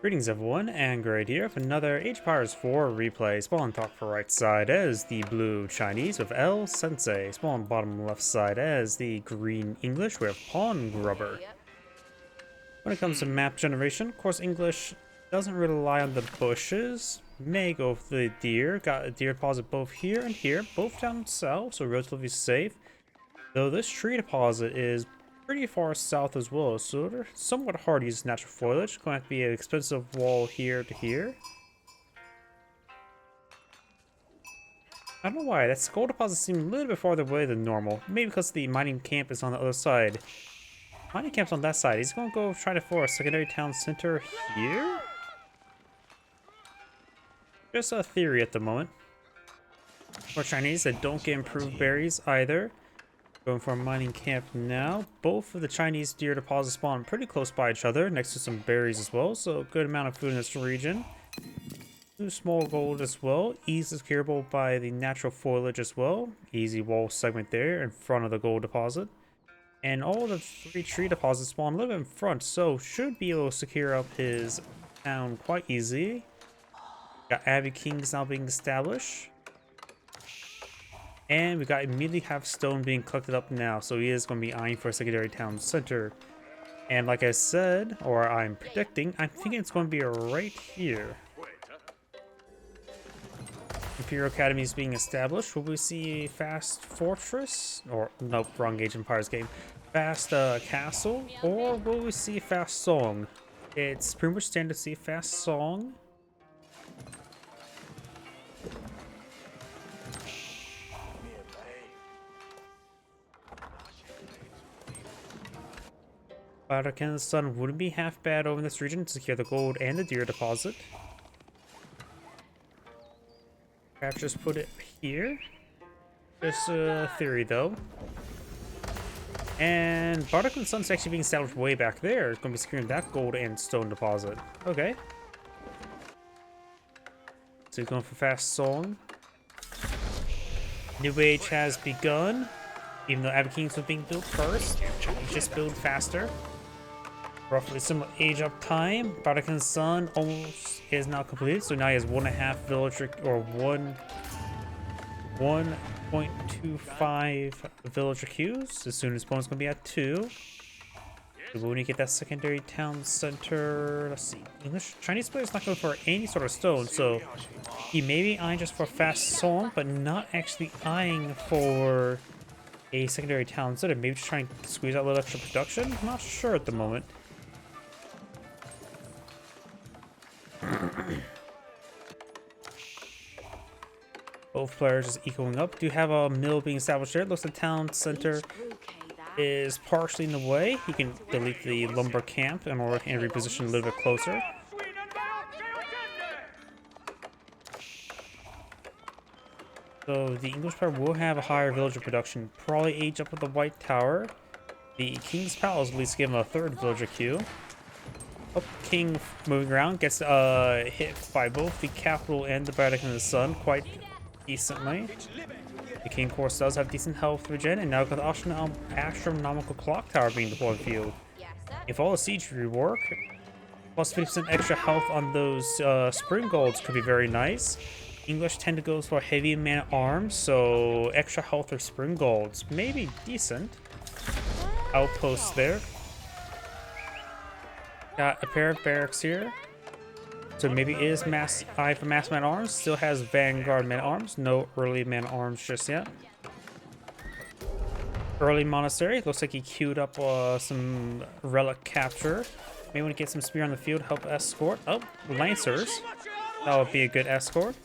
Greetings everyone, and Great here with another Age of Empires 4 replay. Spawn top for right side as the blue Chinese with L Sensei. Spawn bottom left side as the green English with pawngrubber. When it comes to map generation, of course English doesn't really rely on the bushes. May go with the deer. Got a deer deposit both here and here, both down south, so relatively safe. Though this tree deposit is pretty far south as well, so they're somewhat hard to use natural foliage. Going to have to be an expensive wall here to here. I don't know why, that gold deposit seems a little bit farther away than normal. Maybe because the mining camp is on the other side. Mining camp's on that side. He's going to go try to for a secondary town center here? Just a theory at the moment. For Chinese that don't get improved berries either. Going for a mining camp now. Both of the Chinese deer deposits spawn pretty close by each other, next to some berries as well, so good amount of food in this region. 2 small gold as well, easily securable by the natural foliage as well. Easy wall segment there in front of the gold deposit. And all the 3 tree deposits spawn a little bit in front, so should be able to secure up his town quite easy. Got Abbey Kings now being established. And we got immediately have stone being collected up now, so he is going to be eyeing for a secondary town center. And like I said, or I'm predicting, I'm thinking it's going to be right here. Imperial Academy is being established. Will we see a fast fortress? Or, nope, wrong Age of Empires game. Fast castle? Or will we see a fast song? It's pretty much standard to see a fast song. Vatican's Sun wouldn't be half bad over in this region to secure the gold and the deer deposit. Perhaps just put it here. Just a theory though. And Bardic Sun's actually being established way back there. It's going to be securing that gold and stone deposit. Okay. So he's going for fast song. New Age has begun. Even though Abbey Kings was being built first, Chinese just build faster. Roughly similar age up time. Bardican's Sun almost is now completed, so now he has 1.5 villager or 1.25 villager queues. As soon as opponent's gonna be at 2. So when you get that secondary town center, let's see. English Chinese player's not going for any sort of stone, so he may be eyeing just for fast song, but not actually eyeing for a secondary town center. Maybe just trying to squeeze out a little extra production. I'm not sure at the moment. Both players just equaling up. Do have a mill being established there. Looks like the town center is partially in the way. He can delete the lumber camp in order to reposition a little bit closer. So the English player will have a higher villager production. Probably age up with the White Tower. The King's Palace at least give him a 3rd villager queue. Oh, King moving around gets hit by both the capital and the Bardic and the Sun quite decently. The King, of course, does have decent health regen, and now got the astronomical clock tower being deployed in the field. If all the siege rework, plus 50% extra health on those spring golds could be very nice. English tend to go for heavy man-at-arms, so extra health or spring golds may be decent. Outposts there. Got a pair of barracks here. So maybe it is eye for mass man-at-arms. Still has vanguard man-at-arms. No early man-at-arms just yet. Early monastery. Looks like he queued up some relic capture. May want to get some spear on the field, help escort. Oh, lancers. That would be a good escort.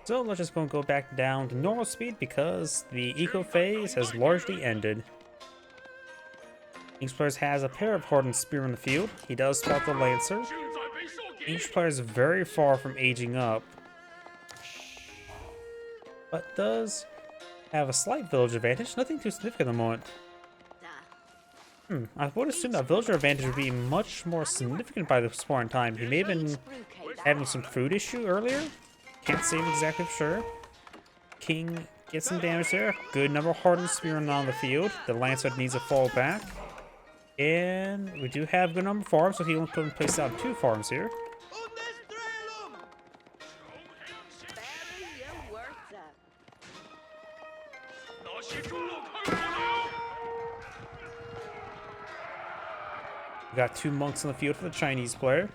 So let's just go back down to normal speed because the eco phase has largely ended. Each player has a pair of hardened spear in the field. He does spot the lancer. Each player is very far from aging up, but does have a slight village advantage. Nothing too significant at the moment. I would assume that villager advantage would be much more significant by this point in time. He may have been having some food issue earlier. Can't say exactly for sure. King gets some damage there. Good number of hardened spearmen on the field. The lancer needs to fall back. And we do have a good number of farms, so he will put in place down 2 farms here. We got 2 monks on the field for the Chinese player.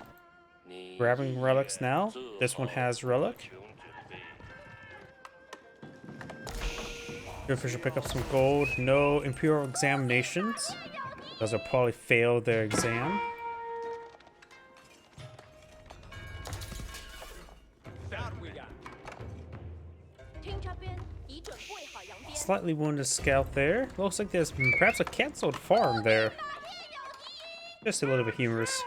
Grabbing relics now. This one has relic. Your official pick up some gold. No imperial examinations. Those will probably fail their exam. Slightly wounded scout there. Looks like there's perhaps a cancelled farm there. Just a little bit humorous.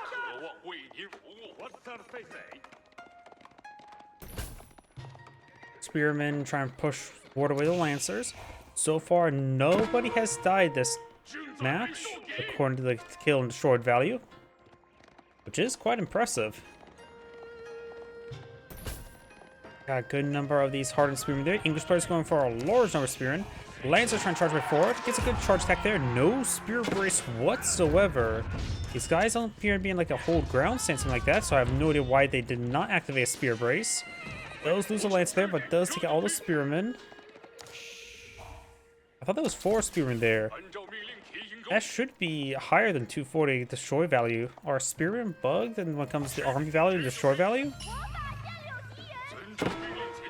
Spearmen trying to push ward away the lancers. So far, nobody has died this match, according to the kill and destroyed value, which is quite impressive. Got a good number of these hardened spearmen there. English players going for a large number of spearmen. Lancer trying to charge way forward. Gets a good charge attack there. No spear brace whatsoever. These guys don't appear to be in like a hold ground stance, something like that, so I have no idea why they did not activate a spear brace. Does lose a lance there, but does take out all the spearmen. I thought there was 4 spearmen there. That should be higher than 240 destroy value. Are spearmen bugged and when it comes to army value and destroy value?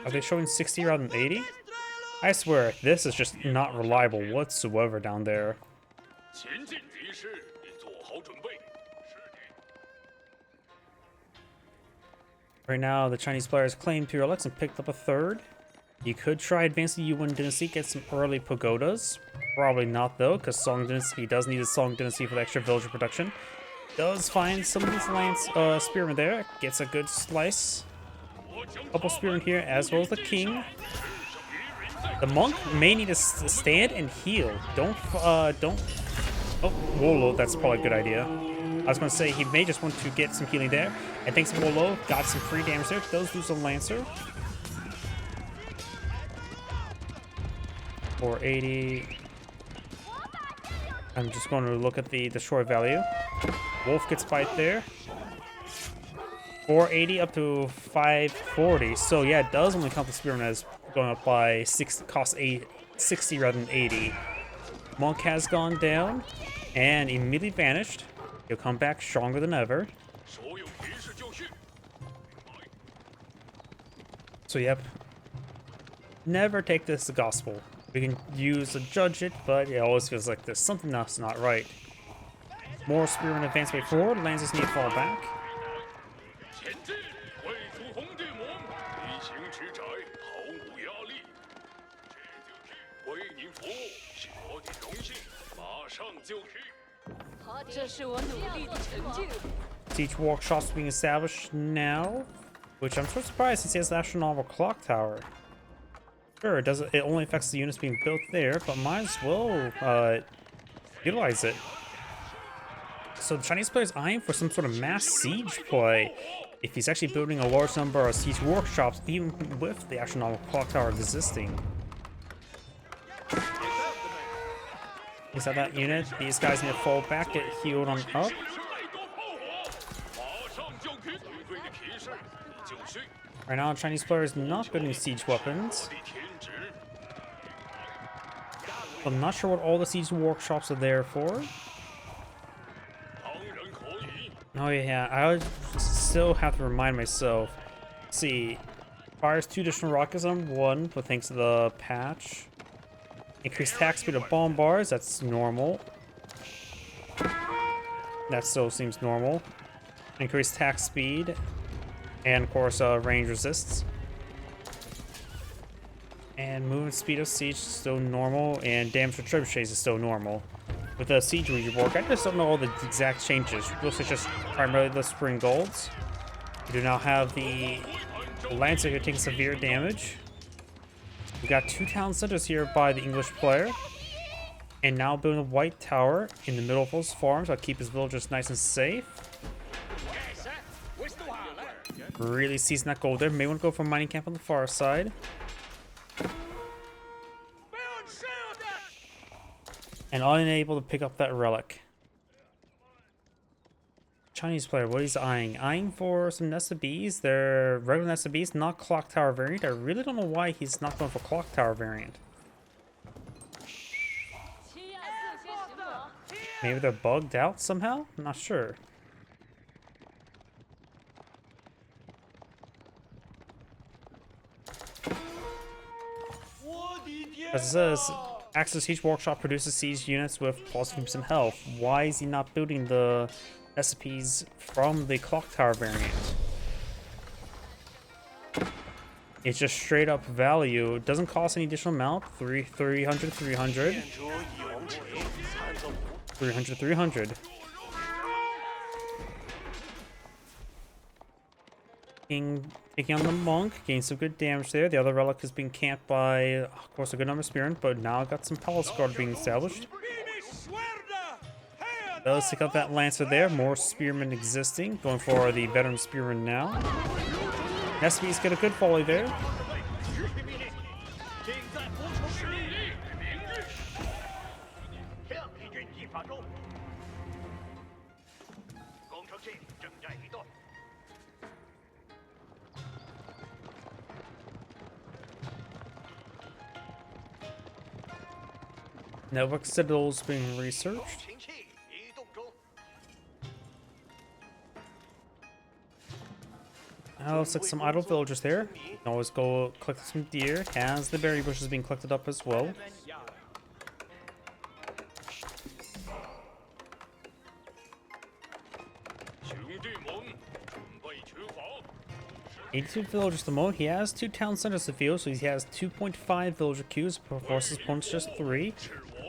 Are they showing 60 rather than 80? I swear, this is just not reliable whatsoever down there. Right now, the Chinese players claimed 2 relics and picked up a 3rd. You could try advancing the Yuan Dynasty, get some early pagodas. Probably not though, because Song Dynasty does need a Song Dynasty for the extra villager production. Does find some of these lance spearmen there. Gets a good slice. Couple spearmen here, as well as the king. The monk may need to stand and heal. Don't. Oh, Wolo, that's probably a good idea. I was going to say he may just want to get some healing there. And thanks to Wolo, got some free damage there. Does lose a lancer. 480. I'm just going to look at the destroy value. Wolf gets bite there. 480 up to 540. So yeah, it does only count the spearman as going up by 60 rather than 80. Monk has gone down and immediately vanished. He'll come back stronger than ever. So yep, never take this as gospel. We can use to judge it, but it always feels like there's something that's not right. More spearmen advance way forward. Lancers need to fall back. Siege workshops being established now, which I'm so surprised since he has the astronomical clock tower. Sure, it only affects the units being built there, but might as well utilize it. So the Chinese player is eyeing for some sort of mass siege play. If he's actually building a large number of siege workshops, even with the astronomical clock tower existing. Is that unit? These guys need to fall back, get healed on up. Right now, Chinese player is not building siege weapons. I'm not sure what all the siege workshops are there for. Oh yeah, I would still have to remind myself. Let's see, fires 2 additional rockets on 1, but thanks to the patch. Increased attack speed of bomb bars, that's normal. That still seems normal. Increased attack speed, and of course range resists. And movement speed of siege is still normal, and damage for trebuchets is still normal. With the siege rework, I just don't know all the exact changes. Looks like just primarily the spring golds. We do now have the Lancer here taking severe damage. We got 2 town centers here by the English player. And now building a white tower in the middle of those farms. I'll keep his villagers nice and safe. Really seizing that gold there. May want to go for a mining camp on the far side. And unable to pick up that relic. Chinese player, what he's eyeing? Eyeing for some Nest Bees. They're regular Nest Bees, not Clock Tower variant. I really don't know why he's not going for Clock Tower variant. Maybe they're bugged out somehow? I'm not sure. As it says, access each workshop produces siege units with plus 50% health. Why is he not building the recipes from the clock tower variant? It's just straight up value. It doesn't cost any additional amount. 300, 300. 300, 300. King taking on the monk, getting some good damage there. The other relic is being camped by, of course, a good number of spearmen, but now I've got some palace guard being established. Let's take out that lancer there. More spearmen existing. Going for the veteran spearman now. SB's got a good volley there. Network citadels being researched. Looks like some idle villagers there. You can always go collect some deer. Has the berry bushes being collected up as well. 82 villagers to mow. He has 2 town centers to field, so he has 2.5 villager queues. Forces opponents just 3.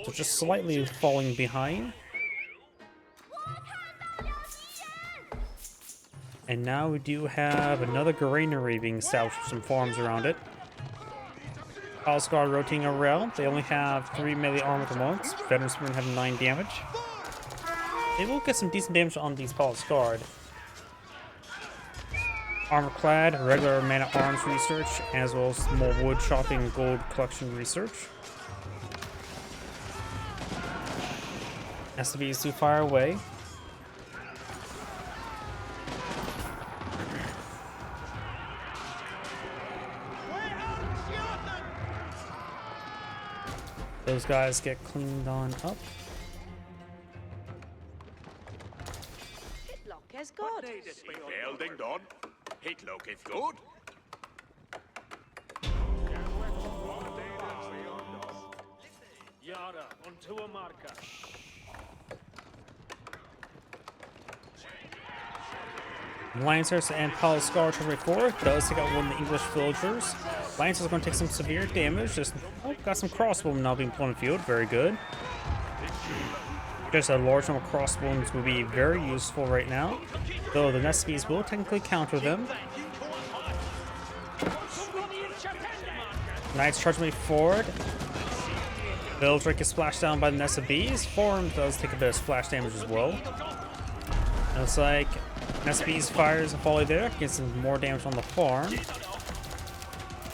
So just slightly falling behind. And now we do have another granary being established with some farms around it. Palace guard rotating around. They only have 3 melee armor at the moment. Veteran spearmen have 9 damage. They will get some decent damage on these palace guard. Armor clad, regular man at arms research, as well as more wood chopping and gold collection research. SCVs too far away. Those guys get cleaned on up. Hitlock is good. Building done. Hitlock is good. Yara, onto a marker. Lancers and Palace Guard Tribute 4 does take out one of the English villagers. Lancers are going to take some severe damage. Just got some crossbowmen now being put on the field. Very good. Just a large number of crossbows would be very useful right now, though the SCVs will technically counter them. Knights charge me forward. Villager gets splashed down by the SCVs. Forum does take a bit of splash damage as well. Looks like SCVs fires a volley there, gets some more damage on the farm.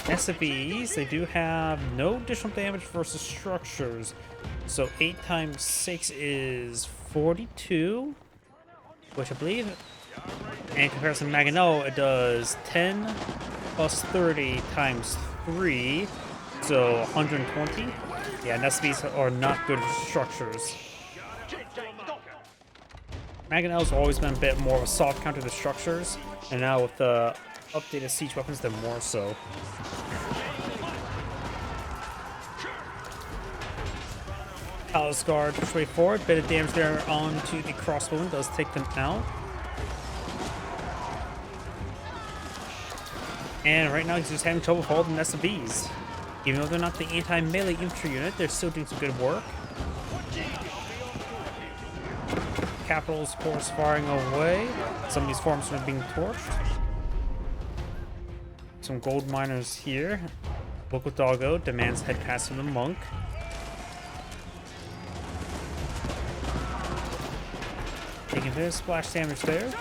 SCVs, they do have no additional damage versus structures. So 8 times 6 is 42, which I believe, in comparison to Maganello, it does 10 plus 30 times 3, so 120. Yeah, SCVs are not good for structures. Maganello's always been a bit more of a soft counter to structures, and now with the updated siege weapons, they're more so. Palace Guard push way forward, bit of damage there onto the crossbowman, does take them out. And right now he's just having trouble holding SCVs. Even though they're not the anti-melee infantry unit, they're still doing some good work. Capitals, of course, firing away. Some of these farms are being torched. Some gold miners here. Local doggo demands head pass from the monk. Taking a bit of splash damage there.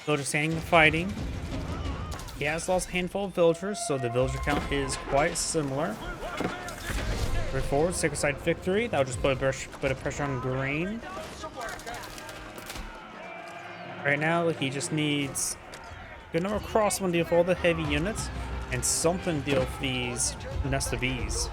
Villager standing and fighting. He has lost a handful of villagers, so the villager count is quite similar. Move forward, sacred side victory. That'll just put a bit of pressure on Green. Right now, he just needs Good number of crossbow deal with all the heavy units, and something deal with these nest of bees.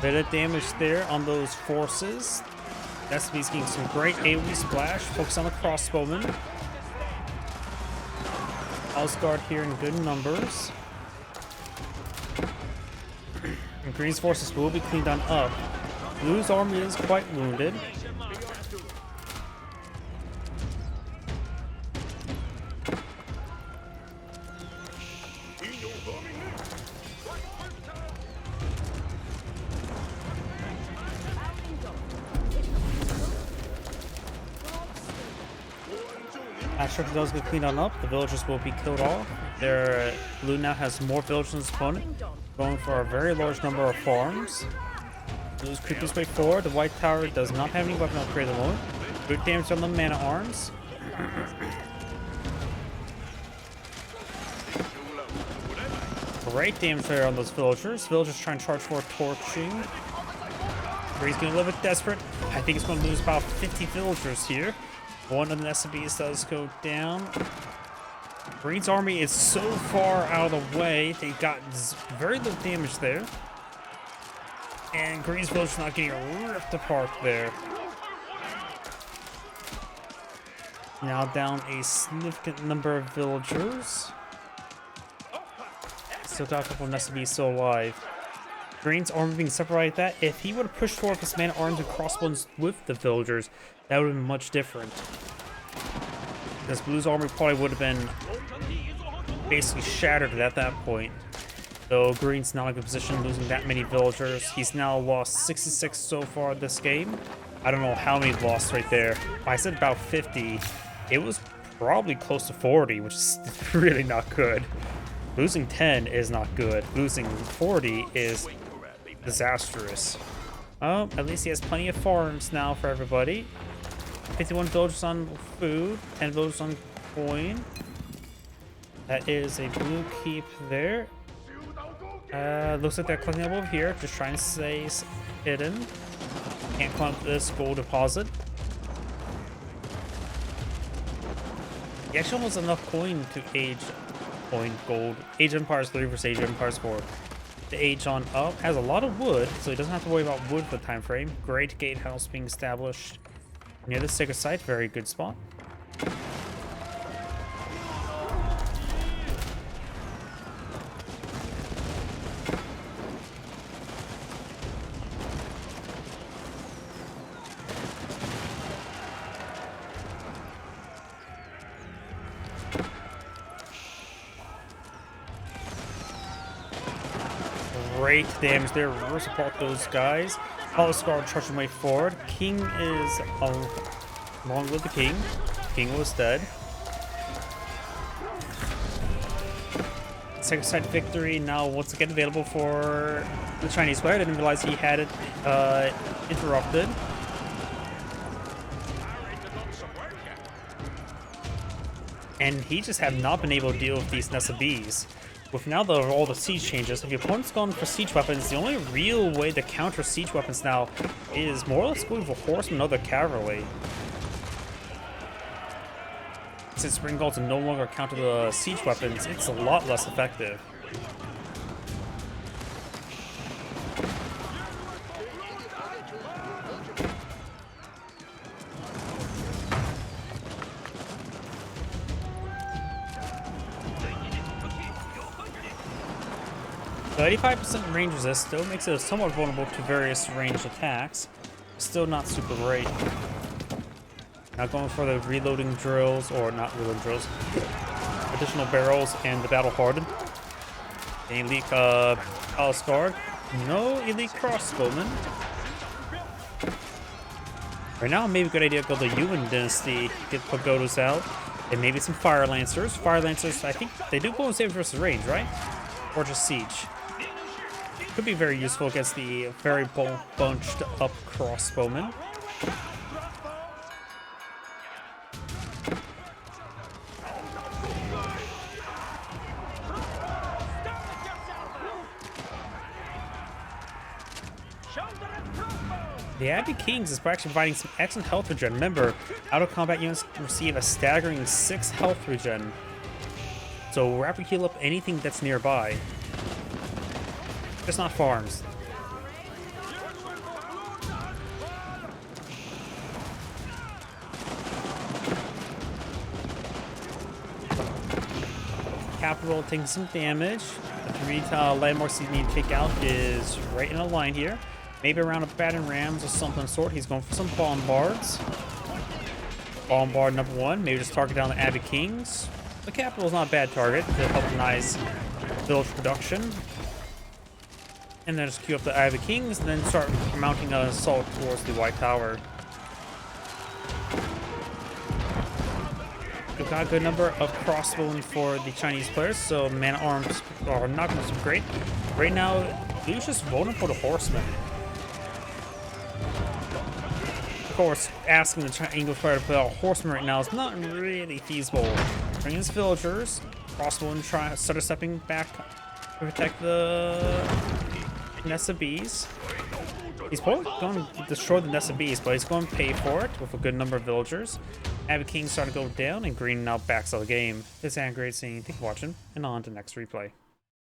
Bit of damage there on those forces. SB's getting some great AoE splash. Focus on the crossbowmen. Guard here in good numbers. And Green's forces will be cleaned on up. Blue's army is quite wounded. After it does get cleaned on up, the villagers will be killed off. Their blue now has more villagers than his opponent, going for a very large number of farms. Blue's creeping his way forward. The white tower does not have any weapon upgrade at the moment. Good damage on the mana arms. Great damage there on those villagers. Villagers trying to charge for torching. He's getting a little bit desperate. I think he's going to lose about 50 villagers here. One of the SCBs does go down. Green's army is so far out of the way. They got very little damage there. And Green's village not getting ripped apart there. Now down a significant number of villagers. Still got a couple of SCBs still alive. Green's army being separated like that. If he would have pushed forward his man arms and crossbows with the villagers, that would have been much different. Because Blue's army probably would have been basically shattered at that point. So Green's not in a good position, losing that many villagers. He's now lost 66 so far this game. I don't know how many lost right there. I said about 50. It was probably close to 40, which is really not good. Losing 10 is not good. Losing 40 is disastrous. Oh, at least he has plenty of farms now for everybody. 51 villagers on food, 10 villagers on coin. That is a blue keep there. Looks like they're collecting up over here, just trying to stay hidden. Can't climb this gold deposit. He actually almost enough coin to age gold. Age Empires 3 versus Age Empires 4. The age on up has a lot of wood, so he doesn't have to worry about wood for the time frame. Great gatehouse being established near the sacred site. Very good spot. Great damage there. Reverse apart those guys. Guard charging way forward. King is along with the king. King was dead. Second side victory now once again available for the Chinese player. I didn't realize he had it interrupted. And he just have not been able to deal with these nests of bees. With now all the siege changes, if your opponent's gone for siege weapons, the only real way to counter siege weapons now is more or less going for horsemen and other cavalry. Since Spring Guards no longer counter the siege weapons, it's a lot less effective. So 85% range resist still makes it somewhat vulnerable to various ranged attacks. Still not super great. Now going for the reloading drills, or not reloading drills, additional barrels and the battle hardened. Elite Palace Guard. No elite crossbowmen. Right now, maybe a good idea to go the Yuan Dynasty, get pagodas out, and maybe some Fire Lancers. Fire Lancers, I think they do go in save versus range, right? Or just siege. Could be very useful against the very bunched up crossbowmen. The Abbey Kings is actually providing some excellent health regen. Remember, out of combat units receive a staggering 6 health regen. So rapid heal up anything that's nearby. Just not farms. Capital taking some damage. The 3 landmarks you need to take out is right in a line here. Maybe around a battering rams or something sort. He's going for some bombards. Bombard number 1. Maybe just target down the Abbey Kings. The capital is not a bad target to help denies village production. And then just queue up the Abbey Kings and then start mounting an assault towards the White Tower. We've got a good number of crossbowmen for the Chinese players, so man-arms are not going to be great. Right now, he's just voting for the horsemen. Of course, asking the English player to play a horseman right now is not really feasible. Bring his villagers, crossbowmen start stepping back to protect the nest of bees. He's probably going to destroy the nest of bees, but he's going to pay for it with a good number of villagers. Abbey King starting to go down, and green now backs out of the game. This is Great seeing. Thank you for watching, and on to the next replay.